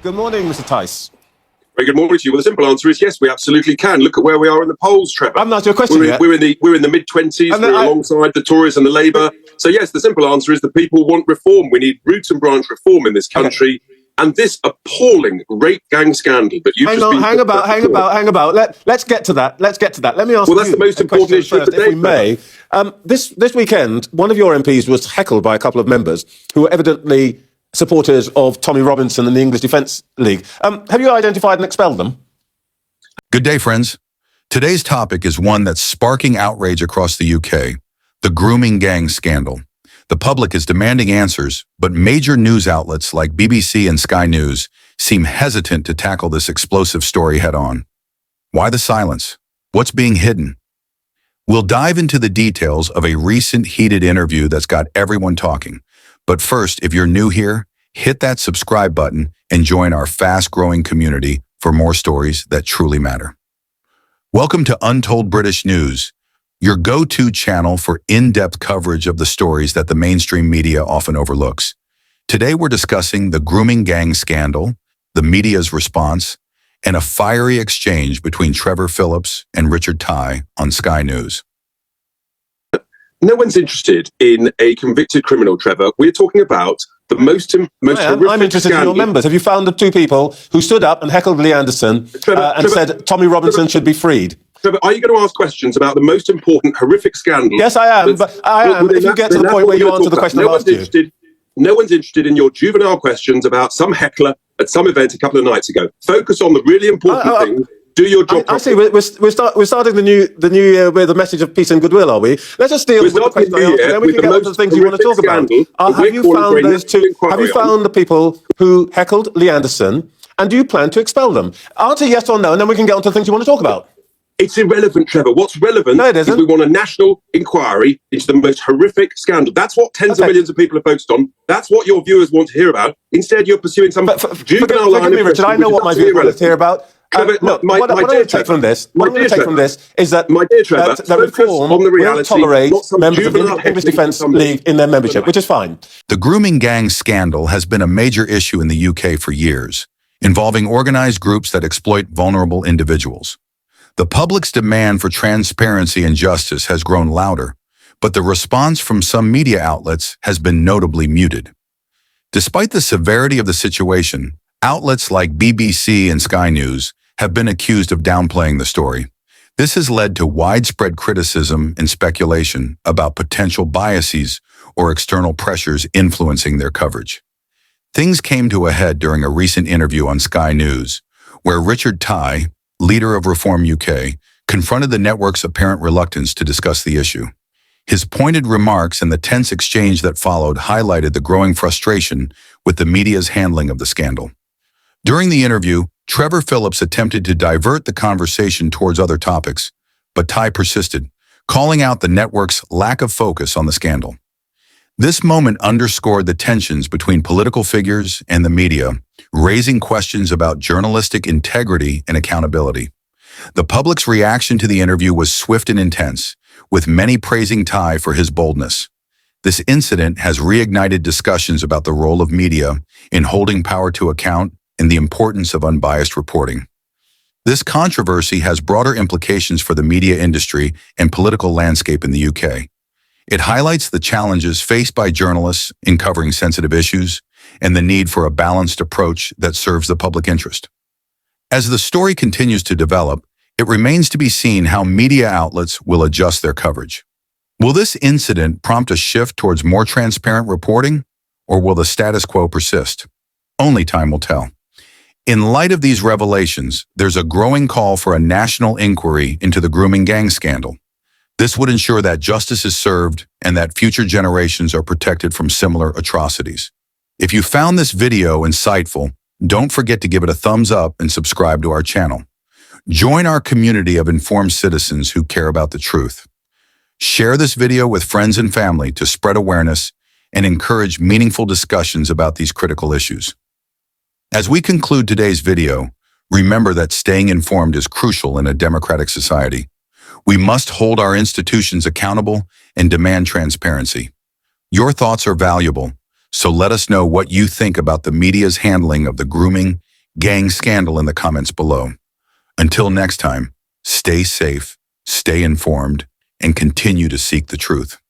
Good morning, Mr. Tice. Very good morning to you. Well, the simple answer is yes, we absolutely can. Look at where we are in the polls, Trevor. I haven't asked you a question yet. We're in the mid-20s. We're alongside the Tories and the Labour. So yes, the simple answer is that people want reform. We need root and branch reform in this country. Okay. And this appalling rape gang scandal that you've hang about. Let's get to that. Let me ask you. Well, that's the most important issue first, if we may. This weekend, one of your MPs was heckled by a couple of members who were evidently supporters of Tommy Robinson and the English Defence League. Have you identified and expelled them? Good day, friends. Today's topic is one that's sparking outrage across the UK, the grooming gang scandal. The public is demanding answers, but major news outlets like BBC and Sky News seem hesitant to tackle this explosive story head-on. Why the silence? What's being hidden? We'll dive into the details of a recent heated interview that's got everyone talking. But first, if you're new here, hit that subscribe button and join our fast-growing community for more stories that truly matter. Welcome to Untold British News, your go-to channel for in-depth coverage of the stories that the mainstream media often overlooks. Today, we're discussing the grooming gang scandal, the media's response, and a fiery exchange between Trevor Phillips and Richard Tye on Sky News. No one's interested in a convicted criminal, Trevor. We're talking about the most horrific I'm interested in your members. Have you found the two people who stood up and heckled Lee Anderson and said Tommy Robinson should be freed? Trevor, are you going to ask questions about the most important horrific scandal? Yes, I am. But I am. If you get to the point where you answer the question I've asked you. No one's interested in your juvenile questions about some heckler at some event a couple of nights ago. Focus on the really important thing. Do your job. I see. We're starting the new year with a message of peace and goodwill, are we? Let's just deal with the question I asked, and then we can get on to the things you want to talk about. Have you found those two? Have you found the people who heckled Lee Anderson, and do you plan to expel them? Answer yes or no, and then we can get on to the things you want to talk about. It's irrelevant, Trevor. What's relevant is we want a national inquiry into the most horrific scandal. That's what tens of millions of people are focused on. That's what your viewers want to hear about. Instead, you're pursuing some juvenile line of questioning. Richard, I know what my viewers want to hear about. Trevor, what I'm going to take from this is that reform will tolerate members of the English Defence League in their membership, which is fine. The grooming gang scandal has been a major issue in the UK for years, involving organised groups that exploit vulnerable individuals. The public's demand for transparency and justice has grown louder, but the response from some media outlets has been notably muted. Despite the severity of the situation, outlets like BBC and Sky News have been accused of downplaying the story. This has led to widespread criticism and speculation about potential biases or external pressures influencing their coverage. Things came to a head during a recent interview on Sky News, where Richard Tye, leader of Reform UK, confronted the network's apparent reluctance to discuss the issue. His pointed remarks and the tense exchange that followed highlighted the growing frustration with the media's handling of the scandal. During the interview, Trevor Phillips attempted to divert the conversation towards other topics, but Tye persisted, calling out the network's lack of focus on the scandal. This moment underscored the tensions between political figures and the media, raising questions about journalistic integrity and accountability. The public's reaction to the interview was swift and intense, with many praising Tye for his boldness. This incident has reignited discussions about the role of media in holding power to account and the importance of unbiased reporting. This controversy has broader implications for the media industry and political landscape in the UK. It highlights the challenges faced by journalists in covering sensitive issues and the need for a balanced approach that serves the public interest. As the story continues to develop, it remains to be seen how media outlets will adjust their coverage. Will this incident prompt a shift towards more transparent reporting, or will the status quo persist? Only time will tell. In light of these revelations, there's a growing call for a national inquiry into the grooming gang scandal. This would ensure that justice is served and that future generations are protected from similar atrocities. If you found this video insightful, don't forget to give it a thumbs up and subscribe to our channel. Join our community of informed citizens who care about the truth. Share this video with friends and family to spread awareness and encourage meaningful discussions about these critical issues. As we conclude today's video, remember that staying informed is crucial in a democratic society. We must hold our institutions accountable and demand transparency. Your thoughts are valuable, so let us know what you think about the media's handling of the grooming gang scandal in the comments below. Until next time, stay safe, stay informed, and continue to seek the truth.